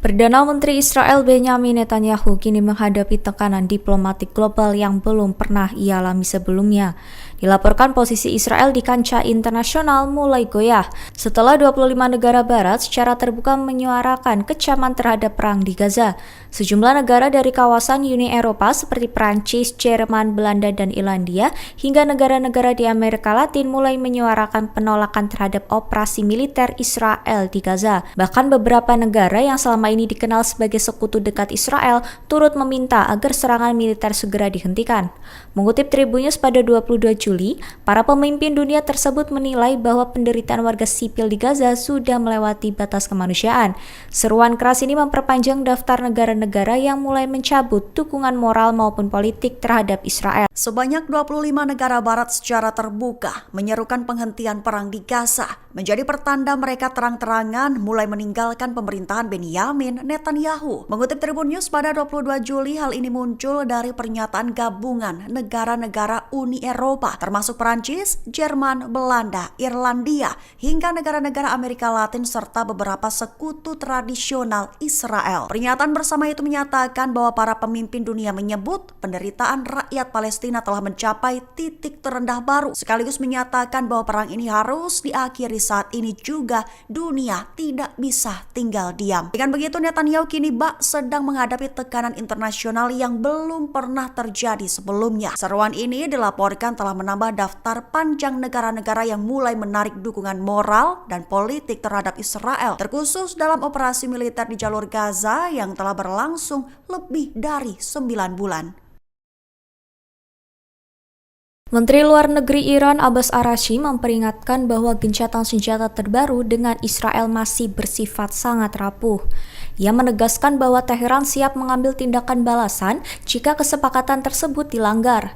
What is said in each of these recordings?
Perdana Menteri Israel Benjamin Netanyahu kini menghadapi tekanan diplomatik global yang belum pernah ia alami sebelumnya. Dilaporkan posisi Israel di kancah internasional mulai goyah setelah 25 negara barat secara terbuka menyuarakan kecaman terhadap perang di Gaza. Sejumlah negara dari kawasan Uni Eropa seperti Prancis, Jerman, Belanda, dan Irlandia hingga negara-negara di Amerika Latin mulai menyuarakan penolakan terhadap operasi militer Israel di Gaza. Bahkan beberapa negara yang selama ini dikenal sebagai sekutu dekat Israel turut meminta agar serangan militer segera dihentikan. Mengutip Tribun News pada 22 Juli, para pemimpin dunia tersebut menilai bahwa penderitaan warga sipil di Gaza sudah melewati batas kemanusiaan. Seruan keras ini memperpanjang daftar negara-negara yang mulai mencabut dukungan moral maupun politik terhadap Israel. Sebanyak 25 negara barat secara terbuka menyerukan penghentian perang di Gaza, menjadi pertanda mereka terang-terangan mulai meninggalkan pemerintahan Benjamin Netanyahu. Mengutip Tribun News pada 22 Juli, hal ini muncul dari pernyataan gabungan negara-negara Uni Eropa, termasuk Prancis, Jerman, Belanda, Irlandia, hingga negara-negara Amerika Latin serta beberapa sekutu tradisional Israel. Pernyataan bersama itu menyatakan bahwa para pemimpin dunia menyebut penderitaan rakyat Palestina telah mencapai titik terendah baru, sekaligus menyatakan bahwa perang ini harus diakhiri saat ini juga dunia tidak bisa tinggal diam. Dengan begitu, Netanyahu kini sedang menghadapi tekanan internasional yang belum pernah terjadi sebelumnya. Seruan ini dilaporkan telah menambah daftar panjang negara-negara yang mulai menarik dukungan moral dan politik terhadap Israel, terkhusus dalam operasi militer di jalur Gaza yang telah berlangsung lebih dari 9 bulan. Menteri Luar Negeri Iran Abbas Araghchi memperingatkan bahwa gencatan senjata terbaru dengan Israel masih bersifat sangat rapuh. Ia menegaskan bahwa Teheran siap mengambil tindakan balasan jika kesepakatan tersebut dilanggar.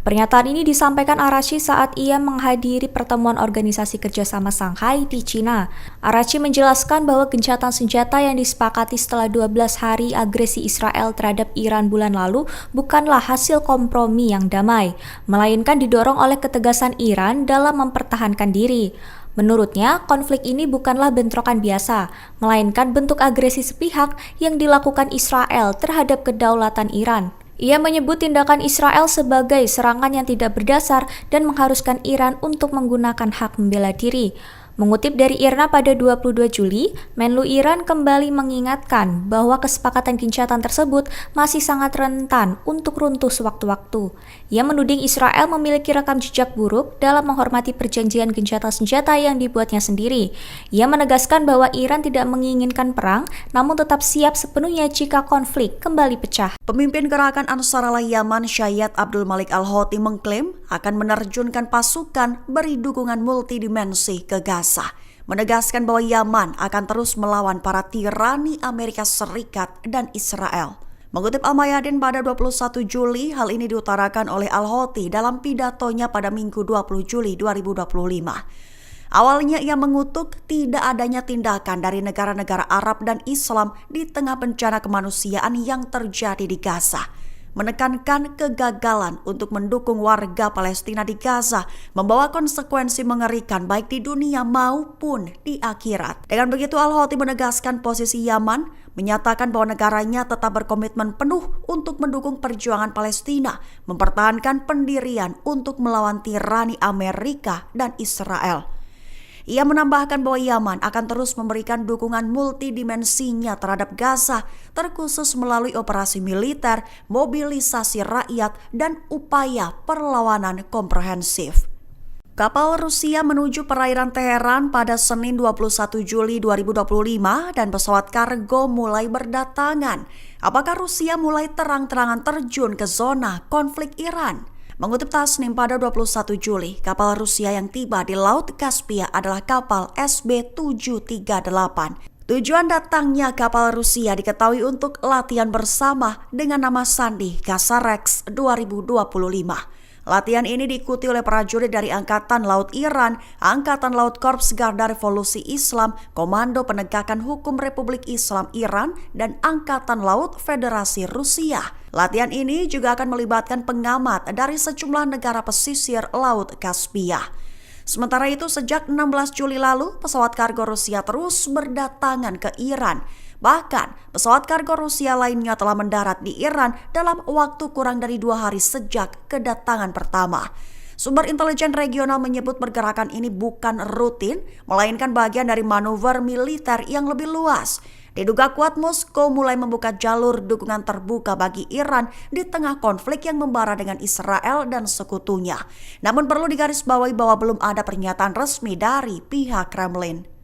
Pernyataan ini disampaikan Araghchi saat ia menghadiri pertemuan Organisasi Kerjasama Shanghai di Cina. Araghchi menjelaskan bahwa gencatan senjata yang disepakati setelah 12 hari agresi Israel terhadap Iran bulan lalu bukanlah hasil kompromi yang damai, melainkan didorong oleh ketegasan Iran dalam mempertahankan diri. Menurutnya, konflik ini bukanlah bentrokan biasa, melainkan bentuk agresi sepihak yang dilakukan Israel terhadap kedaulatan Iran. Ia menyebut tindakan Israel sebagai serangan yang tidak berdasar dan mengharuskan Iran untuk menggunakan hak membela diri. Mengutip dari IRNA pada 22 Juli, Menlu Iran kembali mengingatkan bahwa kesepakatan gencatan tersebut masih sangat rentan untuk runtuh sewaktu-waktu. Ia menuding Israel memiliki rekam jejak buruk dalam menghormati perjanjian gencatan senjata yang dibuatnya sendiri. Ia menegaskan bahwa Iran tidak menginginkan perang, namun tetap siap sepenuhnya jika konflik kembali pecah. Pemimpin gerakan Ansarallah Yaman Syed Abdul Malik Al-Houthi mengklaim akan menerjunkan pasukan beri dukungan multidimensi ke Gaza, menegaskan bahwa Yaman akan terus melawan para tirani Amerika Serikat dan Israel. Mengutip Al-Mayadin pada 21 Juli, hal ini diutarakan oleh Al-Houthi dalam pidatonya pada Minggu 20 Juli 2025. Awalnya ia mengutuk tidak adanya tindakan dari negara-negara Arab dan Islam di tengah bencana kemanusiaan yang terjadi di Gaza, menekankan kegagalan untuk mendukung warga Palestina di Gaza membawa konsekuensi mengerikan baik di dunia maupun di akhirat. Dengan begitu, Al-Houthi menegaskan posisi Yaman, menyatakan bahwa negaranya tetap berkomitmen penuh untuk mendukung perjuangan Palestina, mempertahankan pendirian untuk melawan tirani Amerika dan Israel. Ia menambahkan bahwa Yaman akan terus memberikan dukungan multidimensinya terhadap Gaza, terkhusus melalui operasi militer, mobilisasi rakyat, dan upaya perlawanan komprehensif. Kapal Rusia menuju perairan Teheran pada Senin 21 Juli 2025 dan pesawat kargo mulai berdatangan. Apakah Rusia mulai terang-terangan terjun ke zona konflik Iran? Mengutip Tasnim pada 21 Juli, kapal Rusia yang tiba di Laut Kaspia adalah kapal SB-738. Tujuan datangnya kapal Rusia diketahui untuk latihan bersama dengan nama Sandi Kasarex 2025. Latihan ini diikuti oleh prajurit dari Angkatan Laut Iran, Angkatan Laut Korps Garda Revolusi Islam, Komando Penegakan Hukum Republik Islam Iran, dan Angkatan Laut Federasi Rusia. Latihan ini juga akan melibatkan pengamat dari sejumlah negara pesisir Laut Kaspia. Sementara itu, sejak 16 Juli lalu, pesawat kargo Rusia terus berdatangan ke Iran. Bahkan, pesawat kargo Rusia lainnya telah mendarat di Iran dalam waktu kurang dari 2 hari sejak kedatangan pertama. Sumber intelijen regional menyebut pergerakan ini bukan rutin, melainkan bagian dari manuver militer yang lebih luas. Diduga kuat Moskow mulai membuka jalur dukungan terbuka bagi Iran di tengah konflik yang membara dengan Israel dan sekutunya. Namun perlu digarisbawahi bahwa belum ada pernyataan resmi dari pihak Kremlin.